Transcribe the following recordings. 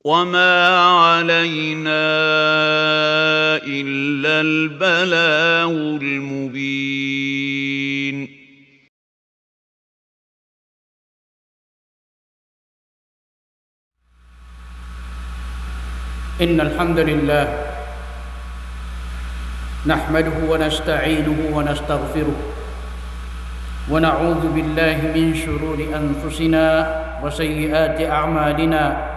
وما علينا إلا البلاغ المبين. إن الحمد لله نحمده ونستعينه ونستغفره ونعوذ بالله من شرور أنفسنا وسيئات أعمالنا.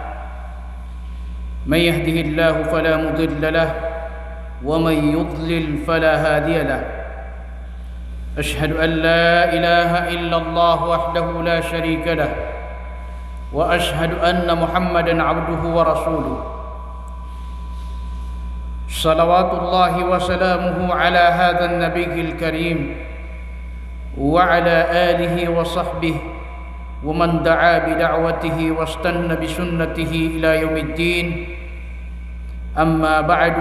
من يهده الله فلا مضل له ومن يضلل فلا هادي له. أشهد أن لا إله إلا الله وحده لا شريك له وأشهد أن محمدا عبده ورسوله. صلوات الله وسلامه على هذا النبي الكريم وعلى آله وصحبه ومن دعا بدعوته واستنى بسنته إلى يوم الدين. أما بعد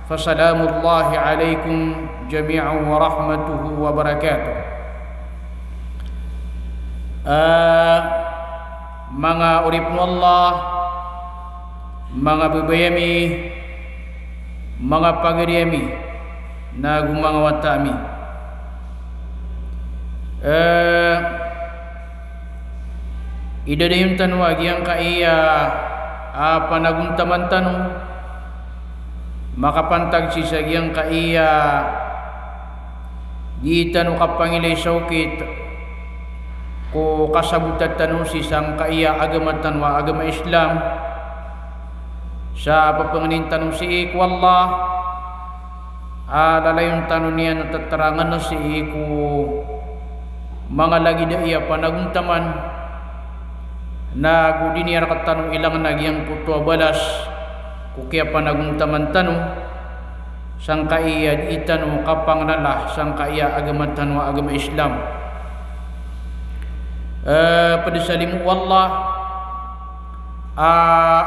فسلام الله عليكم جميعا ورحمته وبركاته. Mga urip mo Allah, mga babayami, mga pagiriami na gumangawat kami. Idadayun tanwag yang kaiya panaguntaman tanong makapantag si sagyang kaiya di tanong kapangilay saukit ko kasabutan tanong si sang kaiya agama tanwa agama Islam sa papanganin tanong si iku Allah lalayon tanong niya nataterangan na si iku mga lagi na iya panaguntaman na gudi niya katanong ilang nagyang puto balas kukiya panaguntaman tanong sang kaiya itanong kapang nalah sang kaiya agama tanwa agama Islam. Pada salimu Allah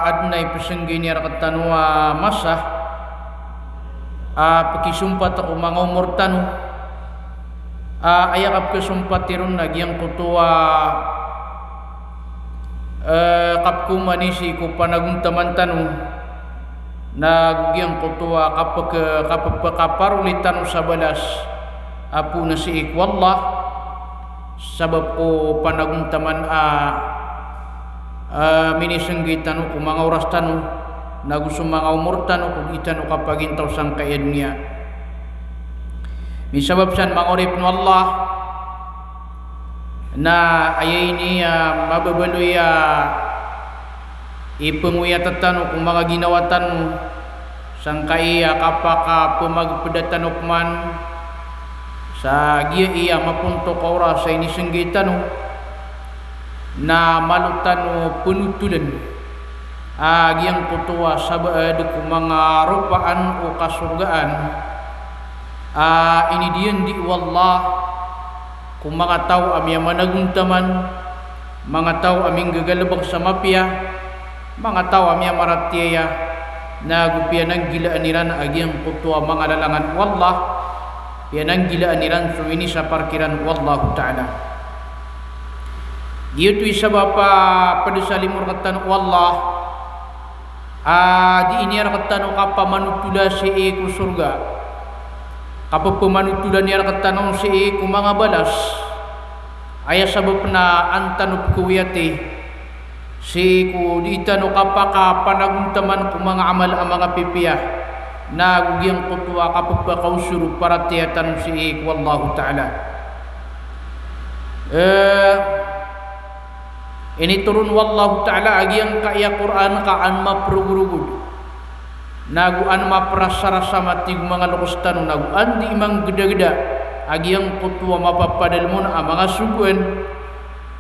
adnay pasanggi niya katanwa masah pakisumpat ako mga umur tanong ayakap kasumpat tirun nagyang kutuwa kapkumanisi ko panaguntaman tanong nagugyang kutuwa kapag kaparulit tanong sa balas apo na si ikwallah sabab ko panaguntaman minisanggi tanong ko mga oras tanong nagusong mga umur tanong kung itanong kapag intaw sang kaya dunia. Misabab san mangurip no Allah na ayay niya mababaloy ipanguya tatano kung mga ginawatan mo sang kaiya kapaka pumagpadatanok man sa giya iya mapunto ka oras sa inisanggitan mo na malutan mo punutulan agiyang kutuwa sa baad kung mga rupaan o kasurgaan inidiyan di wallah kung mga tao amya managuntaman, mga tao aming gagalabag sa mapya, mga tao amya maratiya na gupian ng gilaan niran agyang kutuwa mga lalangan wallah yan ang gilaan niran sumini sa parkiran wallahu ta'ala. Dito isa ba pa padasalimur katan wallah di iniyar katan kapamanutula si iku surga kapag pumanutulan niya katanong si iku mga balas ay sabab na antanup kuwiyati si iku di tanong kapaka panaguntaman kung mga amal ang mga pipiya na gugyang kutuwa kapag pakausuro para tiyatan si iku wallahu ta'ala. Initurun wallahu ta'ala agyang kaya Quran kaan maprugurugud naguan maprasarasa matig mga lukustan naguan di imang geda-geda agyang kutuwa mapapadal mo na mga suguan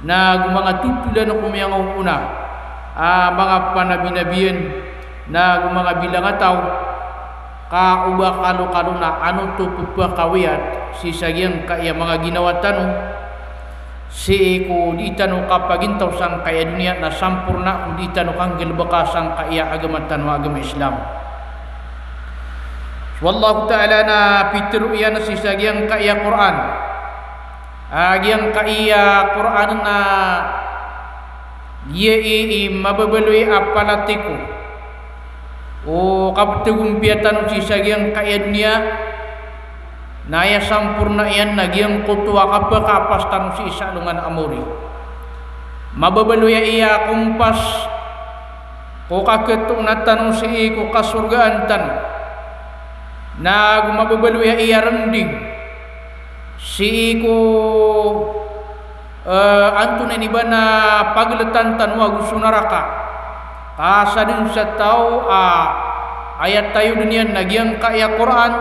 nagu mga tutulan na kumiyang una mga panabinabiyan nagu mga bilangataw kauba kalo-kalo na ano to pupakawiyat si sagyang kaya mga ginawa tanong si ko di tanong kapagintaw sang kaya dunia na sampurna di tanong kang gilbakasang kaya agama tanong agama Islam. Wallahu ta'ala na pitru iyan si sagyang kaya Quran agyang kaya Quran na dia mababalui apalatiku o kaptugum piatan si sagiang kaya dunia naya sampurna iyan nagyang kutua kapakapas tanu si isalungan amuri mababalui iya kumpas ko kaketuk na tanu si ko kasurgaan tanu na mababalui iya rending si ko antun ini bana pagletan tanu agusun neraka kasadin sa tao ayat tayo dunian nagyang kaya Quran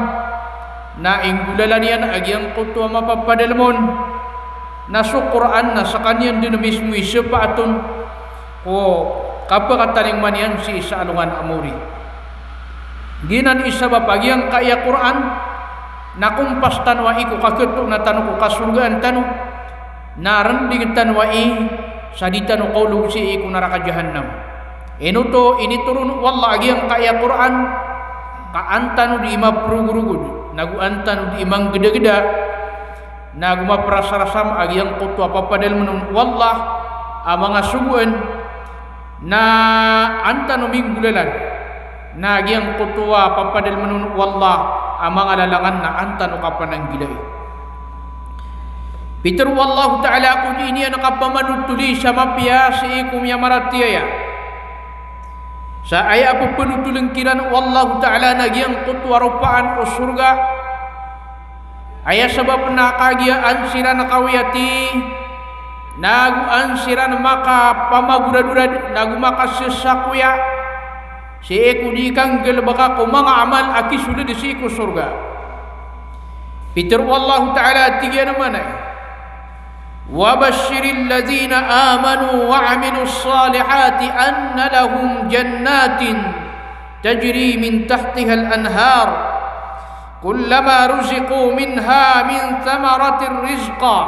na inggulalayan agyang kutua mapapadalmon na su Quran na sa kanyan din mismo isipatun o kapakataling manian si isalungan amuri ginan isa ba pagyang kaya Quran na kumpas tanwa iku kaketuk na tanu ko kasurgaan tanu na rending tanwa sa ditanu qawlu si iku neraka jahannam inuto ini turun wallah agyang kaya Quran kaantanu di ima prugurugud nagu antanu di imang geda-geda nagu maprasarasam agyang kutu apa-padal menun wallah amanga subuan na antanu minggulalan na agyang kutu apa-padal menun wallah amang alalangan na antanu kapanang gilay Peter wallahu ta'ala kun ini ana kapamanutuli sama piasi ikum ya maratiya sa aya apa penutulang kiran wallahu ta'ala nagyang kutwa rupaan o surga aya sebab nakagia ansiran kawiyati nagu ansiran maka pamagurad-urad nagu maka sesakuya si eku dikanggel baka ko mga amal aki sudah disiku surga Peter wallahu ta'ala tiga namana وَبَشِّرِ الَّذِينَ آمَنُوا وَعَمِلُوا الصَّالِحَاتِ أَنَّ لَهُمْ جَنَّاتٍ تَجْرِي مِنْ تَحْتِهَا الْأَنْهَارُ كُلَّمَا رُزِقُوا مِنْهَا مِنْ ثَمَرَةٍ رِزْقًا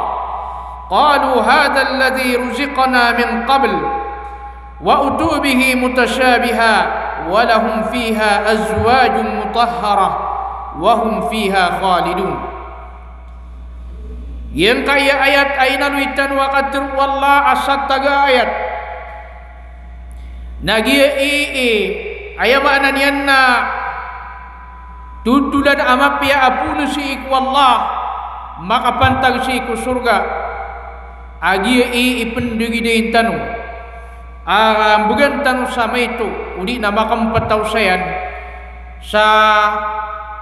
قَالُوا هَذَا الَّذِي رُزِقْنَا مِنْ قَبْلُ وَأُتُوا بِهِ مُتَشَابِهًا وَلَهُمْ فِيهَا أَزْوَاجٌ مُطَهَّرَةٌ وَهُمْ فِيهَا خَالِدُونَ yang kaya ayat ainaluitan wa qadir wallah asat taga ayat nagia aya makna nianna tutulan amapia apunu si iku wallah maka pantag si iku surga agia ipendegi de tanu bukan tanu sama itu udi nama kampatau sayan sa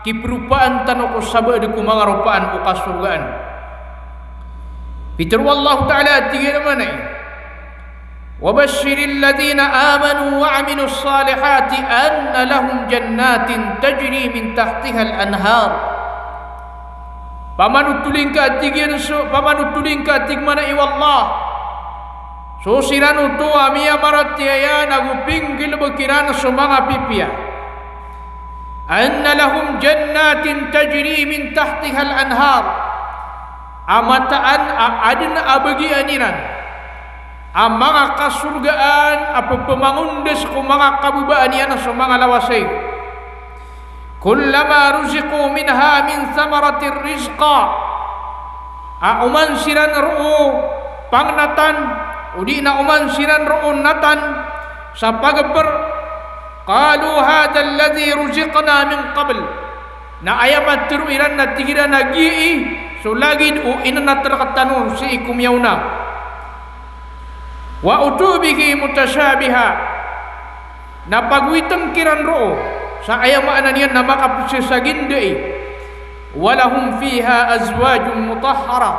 kiprupaan tanu ko sabe de kumanga rupaan ukas surgaan Peter wallahu ta'ala tiga mana وَبَشِّرِ الَّذِينَ آمَنُوا وَعَمِلُوا الصَّالِحَاتِ أَنَّ لَهُمْ جَنَّاتٍ تَجْرِي مِنْ تَحْتِهَا الْأَنْهَارُ pamanutulin ka tig mana iwallah so siranu tu amia maratiya nagu pinggil bekirana sumanga pipia anna lahum jannatin tajri min tahtiha al-anhar amataan adina abagi aniran amanga kasurgaan apa pemangundes ko mga kabubaan yan sa mga lawasay kullama ruziqu minha min thamaratir rizqa uman siran ru'u pangnatan udi na uman siran ru'u natan sa pagper qalu hadha alladhi ruziqna min qabl na ayamat tiruiran na tigira nagii so lagi inanat terkatanu si ikum yauna wa utubihi mutasyabiha na pagwiteng kiran roo sa ayam ananian na makapsisagindai walahum fiha azwajun mutahhara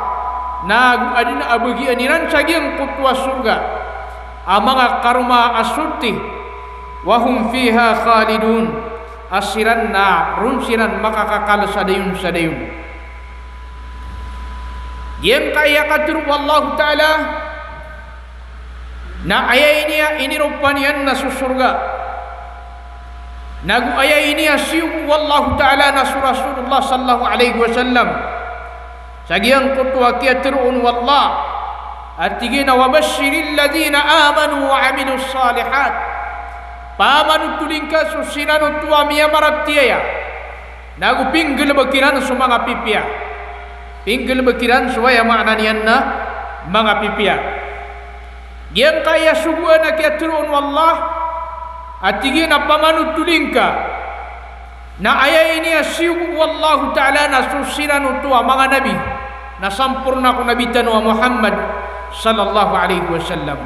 na adina abagi aniran sagiang kutwa surga amanga karma asuti wahum fiha khalidun asiran na runsiran makakakal sadayun yang kaya katur wallahu ta'ala na ayah ini rupanian nasu surga nagu ayah ini asiu wallahu ta'ala nasu Rasulullah sallallahu alaihi wasallam sagiang kutwa kiatirun wallah artigina wa basyiril ladhina amanu wa amilus salihat pamanutulingka susinanu tuwa miya maratiya nagu pinggil bakiran sumanga pipia pinggil bakiran suaya makna nianna mga pipia yang kaya subuan na kaya turun wallah atigin na pamanut tulingka na ayah ini asyubu wallahu ta'ala na susiran utua mga nabi na sampurna ko nabitan wa Muhammad sallallahu alaihi wasallam.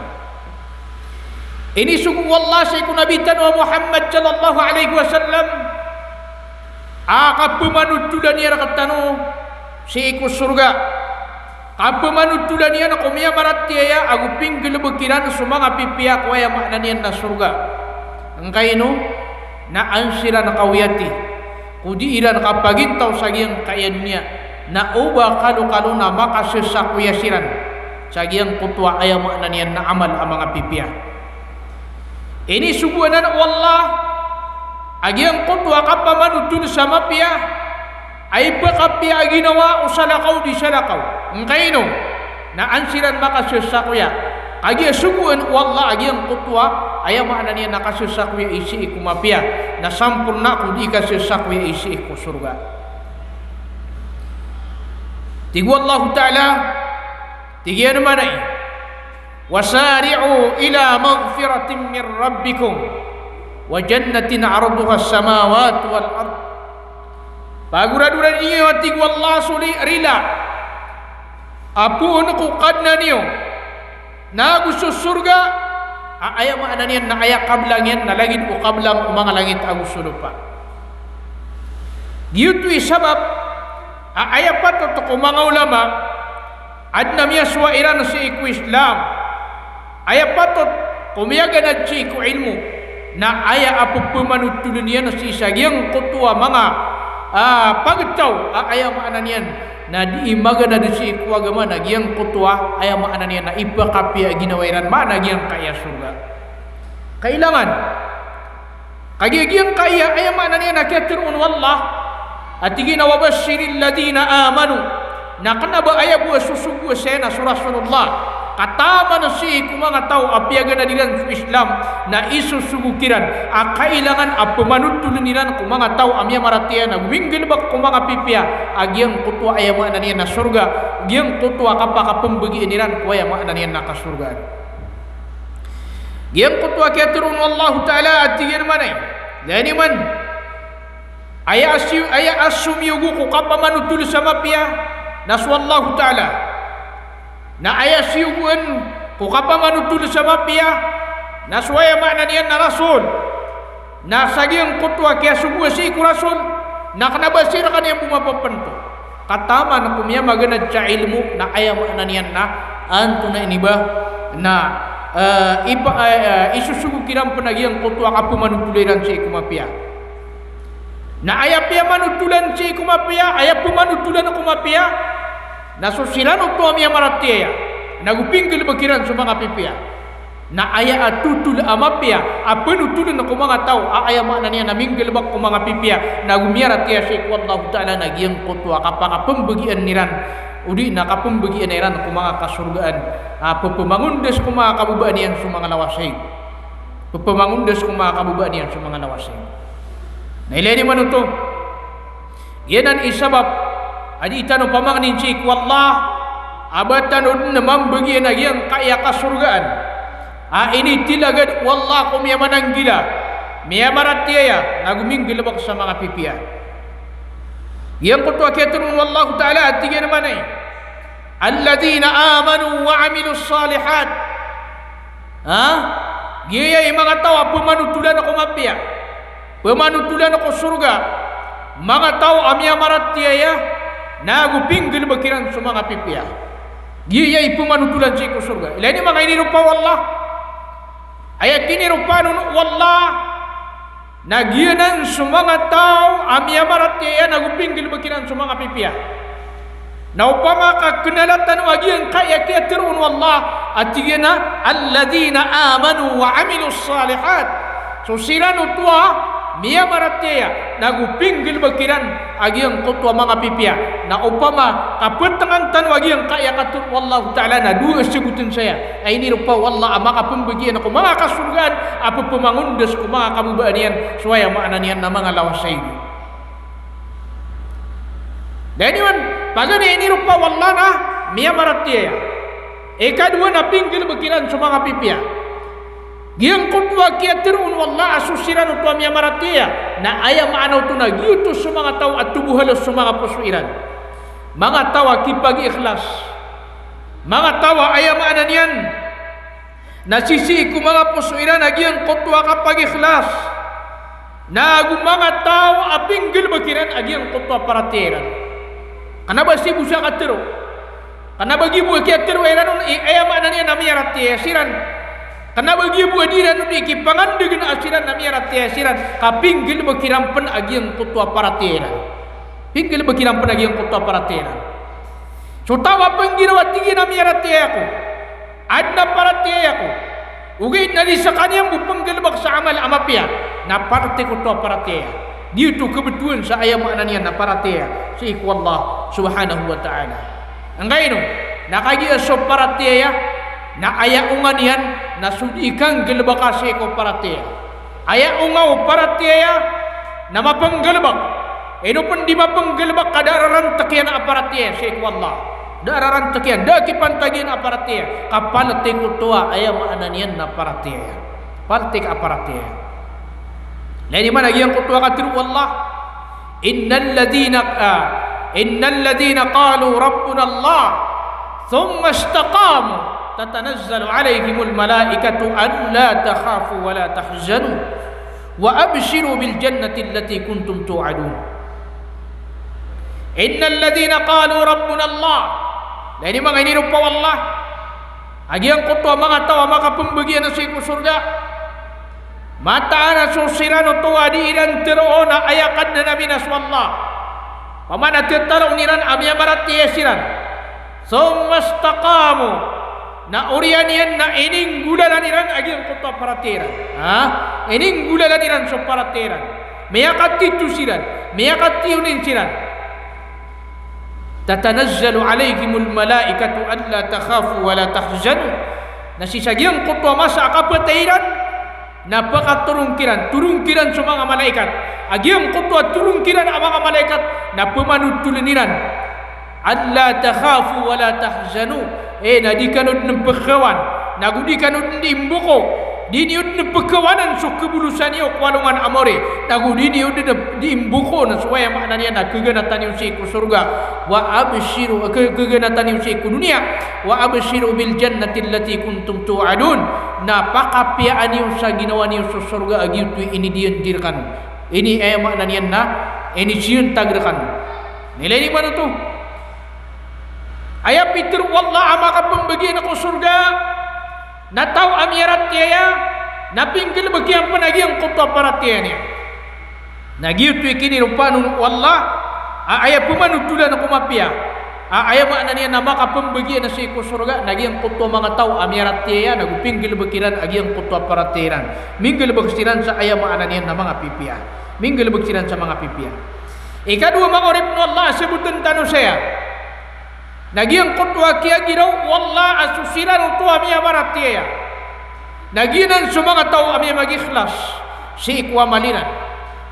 Ini sugu wallah say ko nabitan wa Muhammad sallallahu alaihi wasallam akapamanut tulan niya katano si iku surga. Kapamanut tulan niya na kumiya maratiya aguping gilubukiran sumanga pipiyak waya makna niya na surga. Ang kaino na ansira na kawiyati kudi iran kapagintaw sa giyang kaya dunia na uba kalu-kalu na makasasakuyasiran sa giyang kutwa ayaw makna niya na amal ang mga pipiyak. Ini subuanan wallah agiyang kutwa kapamanut tulan sa mapiya ay bakapya ginawa o salakaw di salakaw. Ang kaino na ansiran makasusakuya agi subuan wallah agi ang kutwa ayaw maana niya nakasusakuya isi ikumapya na sampurna kung di kasusakuya isi iku surga. Tigu Allah Ta'ala tigian manay wasari'u ila maghfiratin min rabbikum wa jannatin arduha as-samawati wal ard. Pagura-dura niyo atig wallah suli rila apun ko kadna niyo na gusto surga ayaw maana niyan na ayak kablang yan na langit o kablang o mga langit ang gusto pa giyuto'y sabab ayaw pa to ko mga ulama ad na miya suwairan sa iku Islam ayaw pa to kumiyagan at si iku ilmu na ayaw apupumanut tulun yan na si isagyang kutuwa mga pagtaw ayaw maana niyan na di imaga na di si iku agama na giyang kutuwa ayaw maana niyan na ipakapya ginawairan maana giyang kaya surga. Kailangan kagiyang kaya ayaw maana niyan na kiatirun wallah at ginawabashiril ladina amanu na kanaba ayaw buwa susubuwa sena surah Rasulullah katama na si iku mga tao apyagan na nilan sa Islam na isusubukiran kailangan apumanutulun nilan kung mga tao amya maratiyan na winggil bak kung mga pipya agyang kutwa ayaw maana niyan na surga agyang kutwa kapakapampagiin nilan kung ayaw maana niyan na kasurga agyang kutwa kaya turun wallahu ta'ala at tigyan manay dahil man aya asyumiyugu kung kapamanutul sa mapya naswallahu ta'ala na aya siyuguan kung kapamanutul sa mapya naswaya makna niyan na rasul na sagyang kutwa kaya subuha si iku rasul na kanabasira ka niyang bumapapanto katama na kumiya maganad sa ilmu na aya makna niyan na anto na iniba na isusugukiran panagyang kutwa kapamanutuliran si iku mapya na aya piya manutulan si iku mapya aya pumanutulan ako mapya nasusilan ito amya maratiya nagupinggil bagiran sa mga pipiya na aya atutul amapya apanutulan ako mga tao aya makna niya naminggil bak ko mga pipiya nagumiyaratiya si iku Allah Ta'ala nagyang kutwa kapakapambagian niran udi nakapambagian niran ako mga kasurgaan papamangundas ko mga kabubaan niyan sa mga lawasay papamangundas ko mga kabubaan niyan sa mga lawasay nailani man ito yan ang isabab adi itano pamangnin si iku wallah abatan udin naman bagian agyang kaya kasurgaan ini tilagad wallah kung miya mananggila miya maratiya naguminggila bak sa mga pipiya yang kutwa kiaturun wallahu ta'ala at tigyan naman ay alladhina amanu wa amilu salihat giyay mga tao pamanutulan ako mapiya pamanutulan ako surga mga tao amya maratiya nagupinggil bakiran sa mga pipiya giyay pumanutulan si iku surga ilan ni mga inirupa wallah ayat inirupa nun wallah nagyanan sa mga tao amya maratiya nagupinggil bakiran sa mga pipiya na upama kakenalatan wagian kaya kiatirun wallah at tigana alladhina amanu wa amilu salihat so sila nutwa miya maratiya nagupinggil bakiran agyang kutwa mga pipiya na upama kapatangan tanwagi ang kaya katur wallahu ta'ala na dua sigutin saya ay nirupa wallah makapambagian ako mga kasurgaan apa pamangundas ko mga kabubaan yan suwaya maana niyan na mga lawasay dahil yun pagani nirupa wallah na miya maratiya Kedua na pinggil bekiran sumanga pipia. Giang kutwa kia tirun wallah asusiran utua mia maratia. Na ayam ana utuna giutu sumanga tau atubuh halus sumanga pusuiran. Mga tawa kipagi ikhlas. Mga tawa ayam ana nian. Na sisi ku mga pusuiran agiang kutwa kapag ikhlas. Na mga tao apinggil bekiran agiang kutwa paratiran. Kanaba si busa katiro. Karena bagi buah kia terweran ayam ananya namanya ratia siran. Karena bagi buah dira nu dikipangan dengan asiran namanya ratia siran. Kapinggil bekiran pen agiang kutua paratera. Pinggil bekiran pen agiang kutua paratera. Sutawa penggirawa tinggi namanya ratia aku. Adna paratia aku. Ugi nari sakanyang bupenggil baksa amal amapia. Na parate kutua paratera. Dia tu kebetulan sa ayam ananya na paratera. Seiku Allah subhanahu wa ta'ala. Angkai no, nakagia so paratia na aya unganian na sudikan gelbakase ko paratia. Aya ungau paratia na mapenggelbak. Eno pun di mapenggelbak kadararan takian aparatia syekh wallah. Dararan takian daki pantagian aparatia. Kapan te kutua aya maananian na paratia. Partik aparatia. Lain mana yang kutua katir wallah. Innal ladina qalu rabbuna Allah thumma istaqamu tatanazzalu alaihimul malaikatu alla takhafu wa la tahzanu wa abshiru bil jannati allati kuntum tu'adun. Innal ladina qalu rabbuna Allah. Jadi mga ini rupa wallah agiang kutua mga tawa maka pembagian sa iku surga. Mata ana susirano tuwa di iran terona ayakan na nabi naswallah. Pamana tertarong niran amya marat tiyasiran. Sumastaqamu. Na urian yan na ining gulalan iran agiang kutua paratiran. Ining gulalan iran so paratiran. Mayakat titusiran. Mayakat tiyunin siran. Tatanazzalu alaihimul malaikatu alla takhafu wa la tahzanu. Nasisagiang kutua masa akapatiran. Napakaturungkiran sa mga malaikat. Agiang kutua turungkiran ang mga malaikat na pamanutuliniran. Alla takhafu wa la tahzanu. Na di kanod ng pagkawan. Nagudi kanod ng imbuko. Di niyo ng pagkawanan so kebulusan niyo kwalungan amore. Nagudi niyo di imbuko na suwaya makna niya na keganatan niyo sa iku surga. Wa abshiru keganatan niyo sa iku dunia. Wa abshiru bil jannati allati kuntum tu'adun. Napakapiaan niyo sa ginawa niyo sa surga agi itu ini diandirkan. Ini ay makna niya na ini siyun tagrakan. Nilai ni mana tu? Ayat pitir wallah maka pembagian aku surga. Na tahu amirat tiaya na pinggil bagian penagian kota paratia niya. Nagiyo tu ikini rupanun wallah ayat pemanutulan aku mapia. Ayat makna niya na maka pembagian na sa iku surga nagiang kota mga tahu amirat tiaya nagu pinggil bagiran agiang kota paratiran. Minggil bagsiran sa ayat makna niya na mga pipia. Minggil bagsiran sa mga pipia. Ikadua mga orip no Allah sebutan tanu saya. Nagiang kutwa kia giraw wallah asusiran utua miya maratiya. Naginan sumanga tao amya mag-ikhlas si ikwa malinan.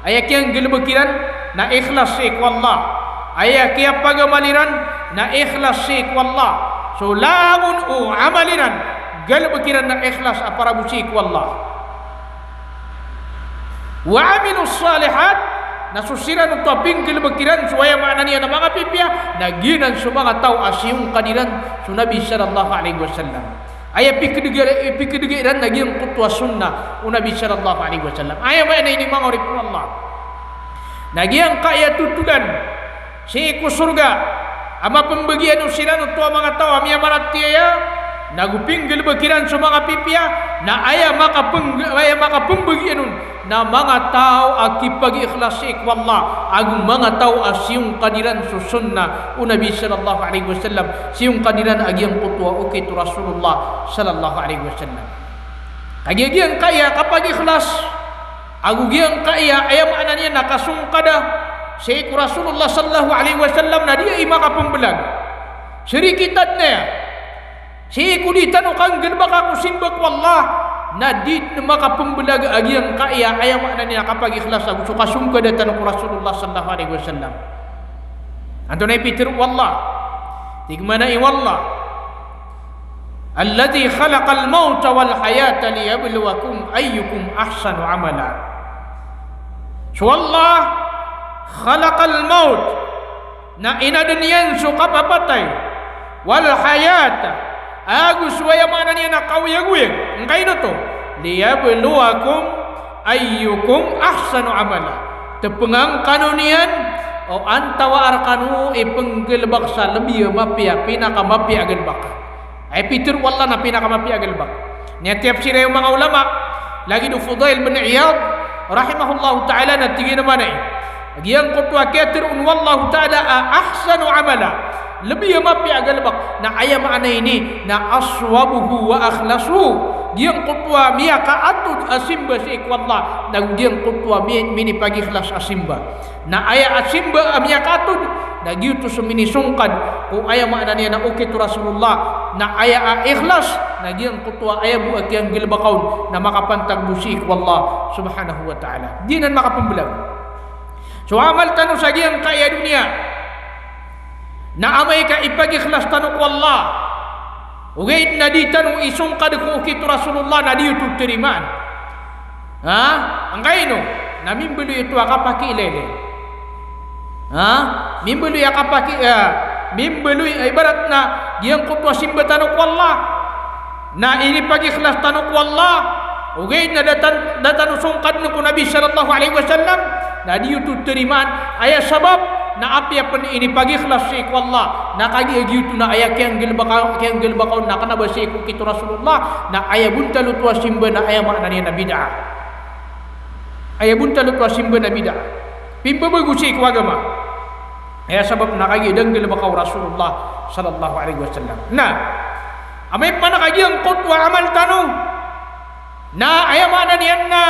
Aya kiyang gilbakiran na ikhlas si ikwa Allah. Aya kiya pagamaliran na ikhlas si ikwa Allah. So lamun amaliran gilbakiran na ikhlas aparabu si ikwa Allah. Wa amilus salihat nasusiran untuk pinggil bakiran suaya makna niya na mga pipya naginan sa mga tao asyong kaniran sa Nabi sallallahu alaihi wasallam. Aya pikidigiran naging kutwa sunnah o Nabi sallallahu alaihi wasallam. Aya makna ini mga orip Allah. Naging kaya tutulan si iku surga ama pembagian usiran untuk mga tao amya maratiya nagupinggil bakiran sa mga pipya na aya maka pembagian na mga tao akipag ikhlas ikwallah agung mga tao asyong kadiran susunna o Nabi sallallahu alaihi wasallam siyong kadiran agyang kutwa o kito Rasulullah sallallahu alaihi wasallam kagyagyan kaya kapag ikhlas agugyang kaya ayam ananya nakasungkada si Rasulullah sallallahu alaihi wasallam na dia imakapembelag sirikitan na si kuditan o kanggil baka kusimbag wallah na di makapembelag agyang kaya ayam ananya kapag ikhlas agu sukasungkada tan ko Rasulullah sallallahu alaihi wasallam anto na ipitir wallah tigmana i wallah alladzi khalaqal mauta wal hayata liyabluwakum ayyukum ahsanu amala. So Allah khalaqal maut, na inadunian so kapapatay, wal hayata agus waya mana niya na kawiyaguyag ngay no to, liyabluwakum ayyukum ahsanu amala. Tepengang kanunian o antawar kanu ipenggelbak sa lebih mapia pinaka mapia gelbak. Ay Peter wallah na pinaka mapia gelbak. Nya tiap sira yung mga ulama lagi do Fudail bin Iyad rahimahullahu ta'ala na tingin naman ay agiyang kutwa katirun wallahu ta'ala ahsanu amala, lebih mapia gelbak na ayam ana ini na aswabuhu wa akhlasu. Diang kutwa miya kaatud asimba si ikwallah, na diang kutwa mini pagi ikhlas asimba na aya asimba miya kaatud na gitu sumini sungkad kung aya maana niya na okay to Rasulullah na aya ikhlas na diang kutwa aya bu akyang gilbakaw na makapantag si ikwallah subhanahu wa ta'ala, di nan makapambelag. So amal tanu sa diang kaya dunia na amay ka ipag-ikhlas tanu wallah. Ugait na di tanong isungkad ko kito Rasulullah na di ito tiriman. Ha? Ang kayo no? Na mimbalo ito akapakilele. Ha? Mimbalo mimbalo ibarat na diyang kutwa simba tanong wallah. Na ini pag-ikhlas tanong wallah. Ugait na datan sungkad ko Nabi sallallahu alaihi wasallam na di ito tiriman. Ay sabab na apya pan ini pag-ikhlas si ikwallah na kagiagitu na aya kiyang gilbakaw na kanaba si iku kito Rasulullah na aya bunta lutwa simba na aya makna niya na bid'ah. Aya bunta lutwa simba na bid'ah. Pimbabago si iku agama. Aya sabab na kagiadang gilbakaw Rasulullah sallallahu alaihi wasallam. Na amay pa na kagiang kutwa amal tanong na aya makna niya na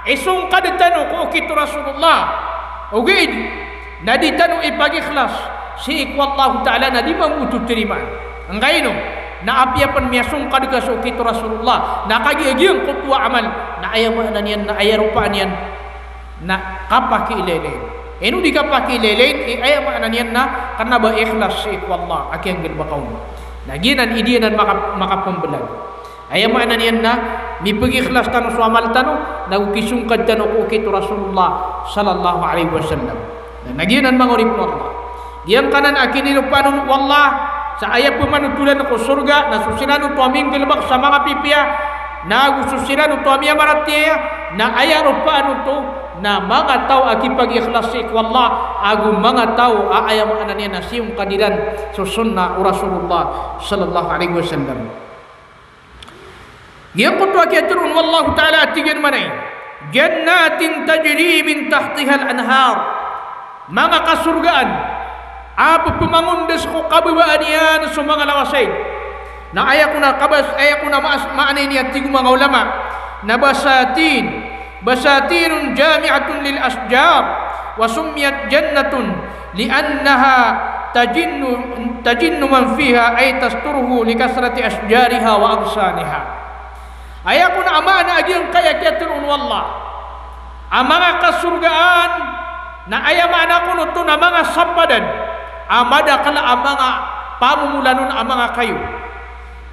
isung kadetano ko kito Rasulullah. Ugid na di tanong ipag-ikhlas si ikwallahu ta'ala na di mamutu teriman. Ang kayo na apyapan miyasong kadika sa ukito Rasulullah na kagiagiyang kutwa amal na ayamaan niyan na ayarupaan niyan na kapakilelein. Eno di kapakilelein ayamaan niyan na kanaba ikhlas si ikwallah akyang gilbakaw na ginan idiyanan makapambelag. Ayamaan niyan na mipag-ikhlas tano sa amal tano na ukisungkad tano ukito Rasulullah sallallahu alaihi wasallam. Naginan mangurip mo Allah. Yang kanan akinirupanon wallah sa ayat pemanutulan ko surga na susiran to aming gilbak sa mga pipia na susiran to aming maratia na ayarupanon to na mga tao akipag-ikhlas si wallah agu mga tao aayam ananiya na siyong kadiran sa sunna Rasulullah sallallahu alaihi wasallam. Yang kutwa kiaturun wallahu ta'ala atigan manay jannatin tajri min tahtiha al-anhar, mga kasurgaan apo pumangundes ko kababaan yan sa mga lawasay na aya ko na maanay niya tigong mga ulama na basatinun jami'atun lil asjar wa sumiyat jannatun liannaha tajinnu man fiha ay tasturuhu likasrati asjariha wa agsaniha. Aya ko na ama na agyang kaya kiatirun wallah ang mga kasurgaan na ayaman ako nuto na mga sampadan amada kala ang mga pamumulanon ang mga kayo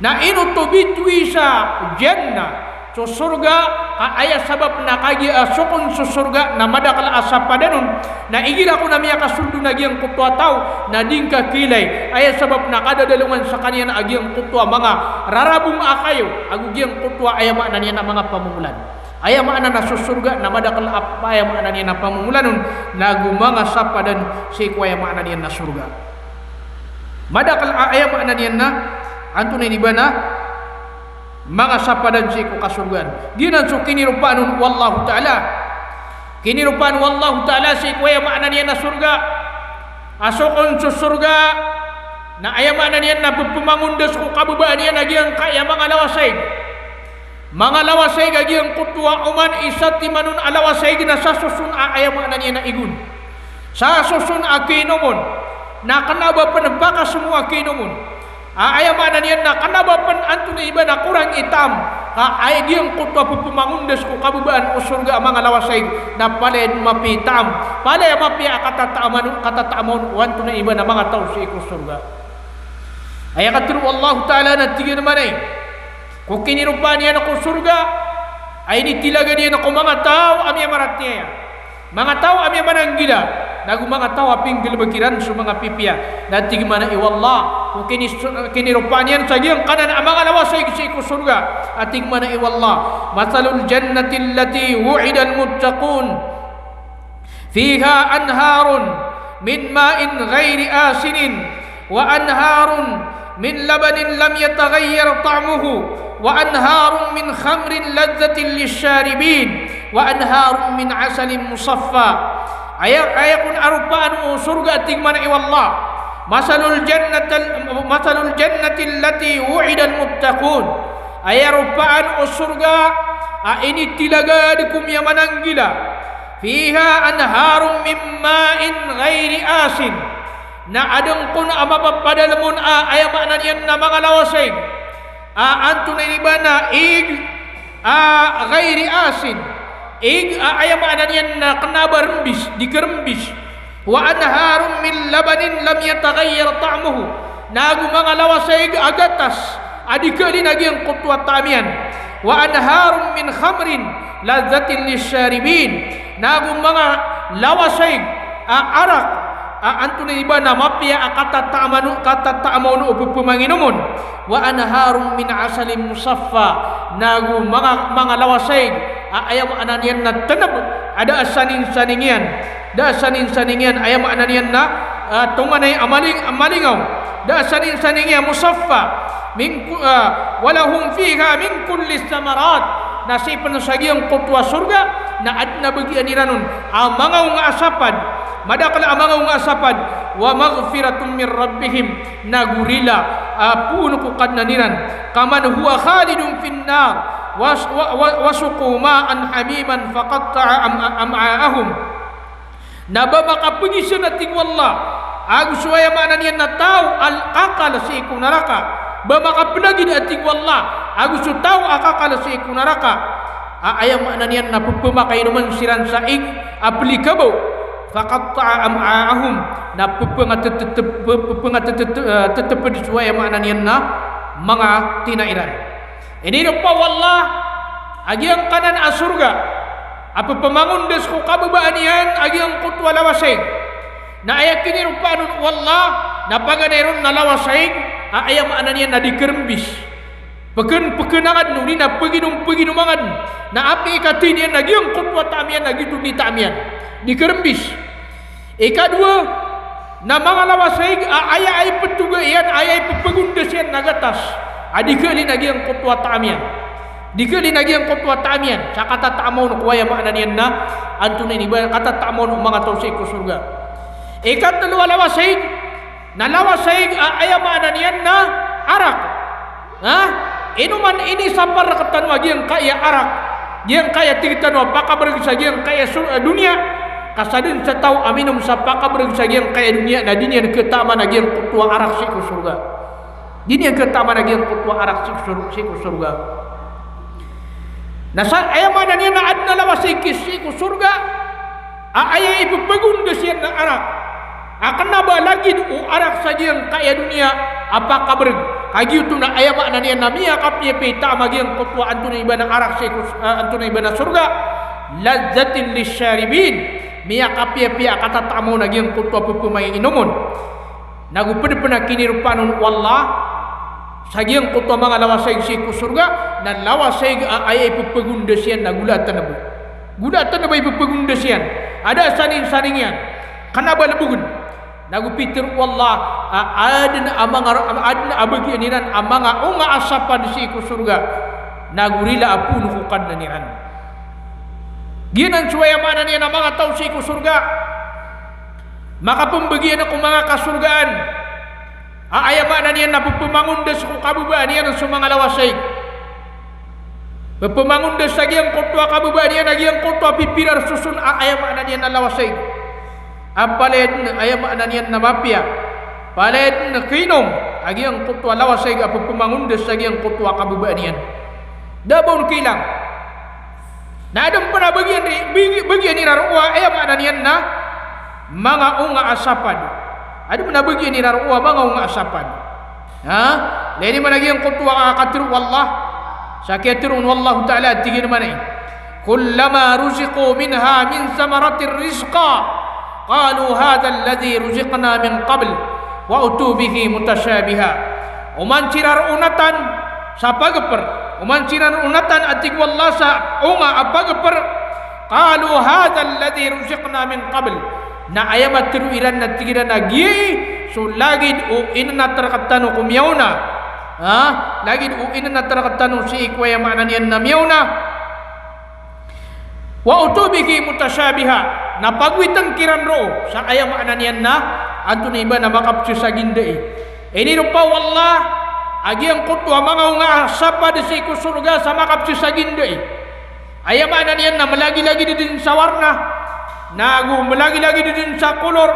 na inutubitwi sa Jannah so surga aya sabab na kagi asukon sa surga na madakala asapadanon na igila ko na miya kasuldo na giyang kutwa tao na ding kakilay aya sabab na kadadalungan sa kanya na agiyang kutwa mga rarabong akayo agugiyang kutwa ayaman na niya na mga pamumulan. Aya maana na susurga na madakal apa aya maana niya na pamumulan na gumanga sapadan si kuya maana niya na surga. Madakal aya maana niya na antunay ni bana mga sapadan si ku kasurgan. Ginan so kinirupaan wallahu ta'ala. Kinirupaan wallahu ta'ala si kuya maana niya na surga. Asokon sa surga na aya maana niya na pumangundas ku kababaan niya na giyang kaya mga lawasay. Mga lawasay gagiyang kutwa uman isat timanun alawasay na sa susun ayaman na niya na igun. Sa susun akinomon na kanabapan baka semua akinomon. Ayaman na niya na kanabapan anto na iba na kurang itam. Ay giyang kutwa pupumangundas ko kabubaan o surga mga lawasay na palayan mapitam. Palayan mapi katataamon wanto na iba na mga tao sa iku surga. Ayat kata Allah Ta'ala na tiga naman ko kinirupa niya na ko surga ay nitilaga niya na ko mga tao amya marat niya mga tao amya mananggila nagu mga tao aping gilbakiran sa mga pipya na tiga mana iwallah ko kinirupa niya sa giyang kanan ang mga lawasay ko surga at tiga mana iwallah masalul jannati allati wu'ida al-muttaqun fiha anharun min ma'in ghairi asinin wa anharun من لبن لم يتغير طعمه وأنهار من خمر لذة للشاربين وأنهار من عسل مصفى ayakun arupaan surga tingman iwallah masalul jannati allati wu'ida al-muttaqun ayarupaan surga ini tilaga dikum ya mananggila fiha anharun min ma'in ghairi asin na adang kun amapapadalamon ay makna niyan na mga lawasay anto na inibana ghairi asin ay makna niyan na kanabarmbis dikermbis wa anharun min labanin lam yataghayyar ta'muhu nagu mga lawasay agatas adikali nagyang kutwa tamian wa anharun min khamrin lazzatin lisyaribin nagu mga lawasay arak anto na iba na mapya kata ta'amanu upupumanginumun wa anharun min asalim musaffa nagu mga lawasay ayam ananian na tanab ada sanin-saningian ayam ananian na tunganay amalingaw da sanin-saningian musaffa min walahum fiha min kulli samarat nasipan sa giyang kutwa surga na adna bagian iranun ang mga asapan madakala amang asapan wa maghfiratun min rabbihim nagurila puno ko kadnaniran kaman huwa khalidun finnar wasuqu ma'an hamiman faqatta'a am'aahum naba makapagisan nating wallah agus waya manan yan na tao al-akal sa ikong naraka ba makapalagi nating wallah agus tao akakal sa ikong naraka ayam manan yan na pupumakay naman siran saig aplikabo faqatta'a am'aahum na tetep suaya makna niyan na mga tinairan ini rupa wallah agi ang kanan asurga apa pemangun des ko kababaan yan agi ang kutwa lawasay na ayat kini rupa nun wallah na paganayron na lawasay ayam makna niyan na dikermbis pekenangan nuni na paginumangan na api ikati niyan agi ang kutwa tamian agi tu ni tamian dikerembis ikadua na mga lawasay ay petuga yan ay pepagundas yan nagatas adikali nagi ang kutwa tamian dikali nagi ang kutwa tamian sa kata taamaw no kuwaya makna niyan na anto na iba kata taamaw no mga tao sa surga ikadalawa lawasay na lawasay ay makna niyan na arak inuman ini sapar katan wagi yang kaya arak yang kaya tingtan wa pakabarag sa yang kaya dunia kasadin sa tao aminom sa pakabarag sa yang kaya dunia na din yan ketama na yang kutwa arak si surga din yan ketama na yang kutwa arak si surga nasa ayam na niya na adna lawas si surga ayay ipapagundas yan na arak akan naba lagi arak sa yang kaya dunia apa kabarag kagi itu na ayam na niya na miya kapnya pita magi yang kutwa anto na iba na arak si anto na iba na surga lazzatin lisyaribin miya kapya kata tamo na giyang kutwa pupumay inumun nagupad na kinirupanon wallah sa giyang kutwa mga lawasay si surga na lawasay ay pupagundas yan na gulatan na ba ipupagundas yan ada sanin-saning yan kanabalabugun nagupitir wallah adna abagi niran amanga unga asapan si surga nagurila apun hukad na niran ginan suwaya mana niya na mga tao sa surga makapambagian ako mga kasurgaan ayaman na niya na pupumangundas ko kabubaan niya sa mga lawasay pupumangundas sa giyang kutwa kabubaan niya na giyang kutwa pipirar susun ayaman na niya na lawasay apaled ayaman na niya na mapya paled na kinom agiyang kutwa lawasay pupumangundas sa giyang kutwa kabubaan niya dabon kilang na adang para bagian ni raruwa ay makna niyan na mga unga asapan ada na bagian ni raruwa mga unga asapan Ha? Leni mana lagi yang kutua akatir wallah. Sakiatirun wallahu ta'ala tigir mana. Kullama ruziqu minha min samaratir rizqa qalu hadha alladhi ruziqna min qabl wa utu bihi mutasyabiha. Uman cirar unatan sapa geper. Uman cirar unatan atik wallah sa unga apa geper. Qalu hadha alladhi ruziqna min qabl. Na ayamat tiru iran na tigiran agi so lagid o inna tarakatanu kumyauna. Ha? Lagid o inna tarakatanu si ikwaya maanan yan na miyauna. Wa utubihi mutasyabiha. Na pagwitang kiran ro sa ayam maanan yan na anto na iba na makapsi sa ginde. Ini rupa wallah agi ang kutwa mga unga sapa di si surga sa makapsi sa ginde. Ayam maanan yan na malagi-lagi din sa warna. Nagu melagi-lagi din sa kolor.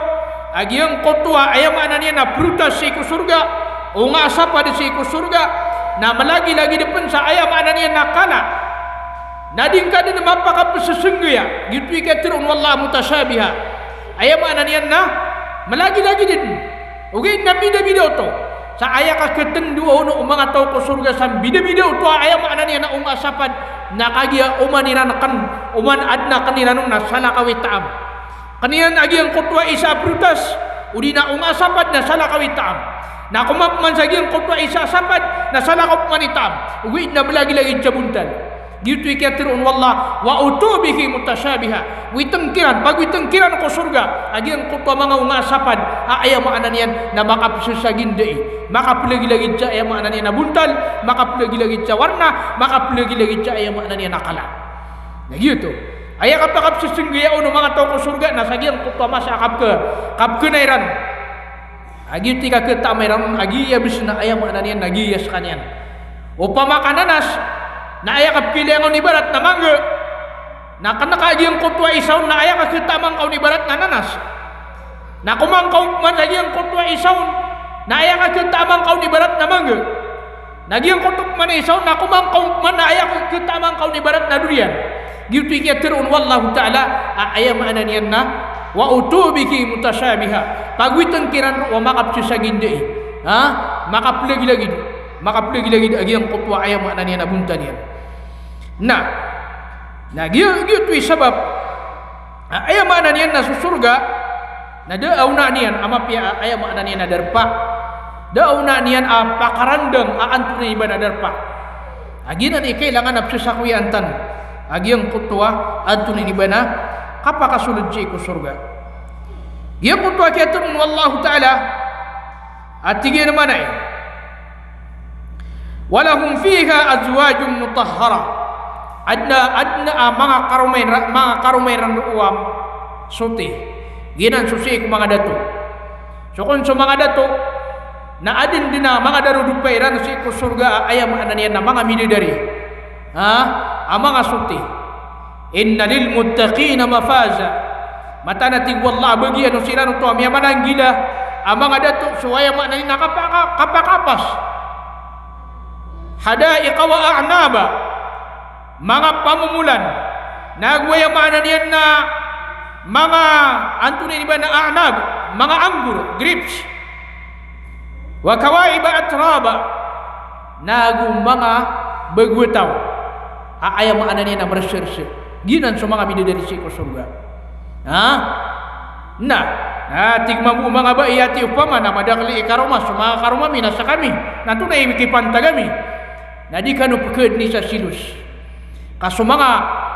Agi ang kutwa ayam maanan yan na prutas si surga. Unga sapa di si surga. Na malagi-lagi din sa ayam maanan yan na kana. Nading ka din mapakap sesungguhnya gitu ikatirun wallah mutasyabiha. Ayam ananian na malagi-lagi din. Okay, na bida-bida to. Sa aya ka ketendu ono mga tao ko surga sa bida-bida to ayam ananian na umasapan na kagia umanirakan uman adna kaniranun na sala kawitaam. Kaniran agi ang kutwa isa prutas udi na umasapan na sala kawitaam. Na kumapman sa agi ang kutwa isa sapat na sala kawmanitam. Uwi na malagi-lagi jabuntan. Gitu ikatirun wallah wa utubihi mutasyabiha. Witengkiran pag witengkiran ko surga agi ang kutwa mga ungasapan aya maananian na makapsusagin dei makapulagi-lagi ca aya maananian na buntal makapulagi-lagi ca warna makapulagi-lagi ca aya maananian na kala. Nah gitu aya kapakap susungguya uno mga tao ko surga na sagi ang kutwa masa kap kenairan agi tika ke tamairan agi ya bisna aya maananian nagi ya sekalian upama kananas na aya ka pilengon ibarat na mangga na kana kaagi ang kutwa isaw na aya ka kitamang kaun ibarat na nanas na kumangkaw man lagi ang kutwa isaw na aya ka kitamang kaun ibarat na mangga nagi ang kutwa man isaw na kumangkaw man na aya ka kitamang kaun ibarat na durian gitu ikatirun wallahu ta'ala aya maananian na wa utubihi mutasyabiha pagwitan kiran wa makapsi sa gindi ha makapulagi-lagi agi ang kutwa aya maananian na buntan yan. Nah gitu sabab aya maananian na susurga na daaw na niyan ama pia aya maananian na darpa daaw na niyan pakarandang aanto na iba na darpa agi na ni kailangan napsi sa kuyantan agi ang kutwa anto na iba na kapakasulod si surga giya kutwa kaya turun wallahu ta'ala at tigay naman ay walahum fiha azwajum mutahhara adna mga karumay uam suti ginan susi ko mga dato so kung so mga dato na adin din na mga darudupay ran si ko surga ayam ananian na mga mididari ang mga suti inna lil muttaqina mafaza mata natig wallah bagi ano sila no to amya manang gila ang mga dato so ayam ananian kapakapas hadaiqa wa a'naba mga pamumulan nagwaya maananian na mga antunin iba na a'nab mga anggur grapes wa kawaiba atraba nagu mga bagwetaw aya maananian na research ginan so mga bidadari si ko surga tigma mo mga baiyati upama na madakli ikaroma so mga karoma minasa kami nanto na imikipantagami na di kanu peked ni sa silus kaso mga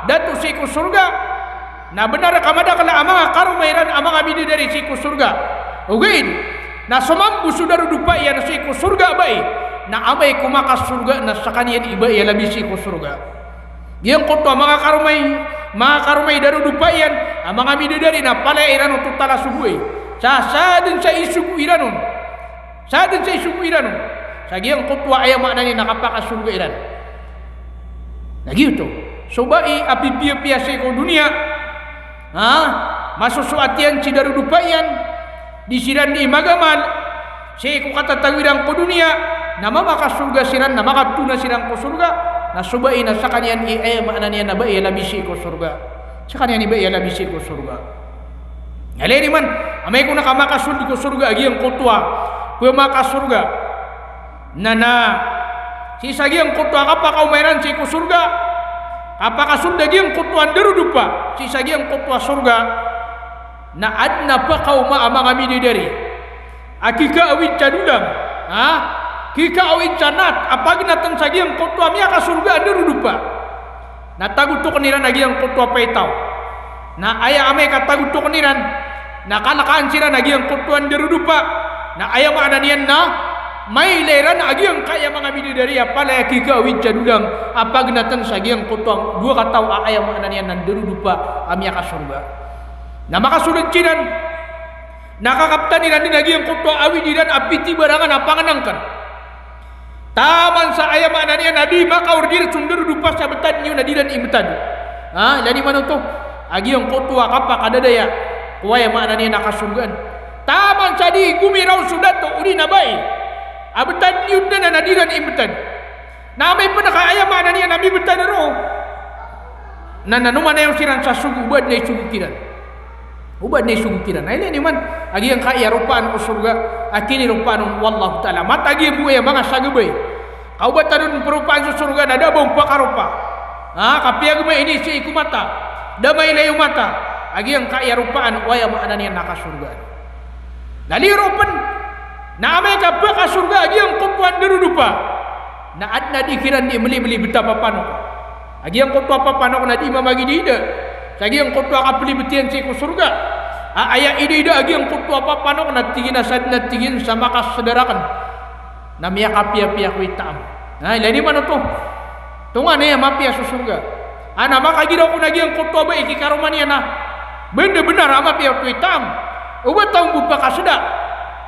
datu si ko surga na benar kamadakala mga karumairan mga bidadari si ko surga ugin na sumambu sudaru dupa iya na si ko surga bay na amay kumakas surga na sa kaniyan iba iya labi si ko surga yang kutwa mga karumay daru dupa iyan mga bidadari na pala iran untuk tala subuhi sadin sa isuku iranon sagi ang kutwa ay maknanya nakapakas surga iran na gitu so bai api pia sa ko dunia masusuatian si darudupayan disiran di magamal sa ko katatawirang ko dunia na mamakas surga siran na makaptuna sirang ko surga na subai na sa kanyan ay maknanya na bai labisi ko surga sa kanyan iba labisi ko surga alini man amay ko nakamakasul ko surga agi ang kutwa pemakas surga Nana si sagiang kutwa kapa kau mainan si ku surga apakah sudah giang kutwa derudupa si sagiang kutwa surga na adna pa kau ma amang amidi dari akika awit cadudang kika awit canat apag natang sagiang kutwa miya ka surga derudupa na tagutok niran agiang kutwa paitaw na aya ame ka tagutok niran na kalakaan sira agiang kutwa derudupa na aya ma ananian na may leran agiang kaya mga bididari apalaya kika awit cadudang apag natang sagiang kutwa dua kataw aya ma ananian nan derudupa amya ka surga na makasulad sinan nakakapta niran din agiang kutwa awit diran apiti barangan apanganangkan taman sa aya ma ananian nadi makaurdir sundur dupa sa betad niyo nadiran imetad lani mano to agiang kutwa kapa kadadaya kuwaya ma ananian nakasurgaan taman sa di gumiraw sudat to uri na bai abetad niyo na nadiran imetad na may panakaaya ma ananian nabi betad ro na nanuman na yung siran sa sugu ubad na sugukiran ay ni man agi ang kaya rupaan ko surga akini rupaan wallahu taala matagi buaya mga sagabay kaubat tanun perupaan sa surga na dabong pakarupa kapiag may ini si ikumata damay layo mata agi ang kaya rupaan waya maanan yan nakasurga nalirupan na amay ka pakasurga agi ang kumpuan derudupa na adna dikiran di meli betapa panok agi ang kumpuan papanok na di mamagi dida lagi yang kutwa kapili betian si ku surga aya ide agi yang kutwa papanok na tingin asad na tingin sama kasadarakan na miya kapia-pia ku itam lani mana to tungan ya mapia su surga ana makagiraw ko nagi yang kutwa ba iki karumania na benar ama pia ku itam ubat taong bupa kasada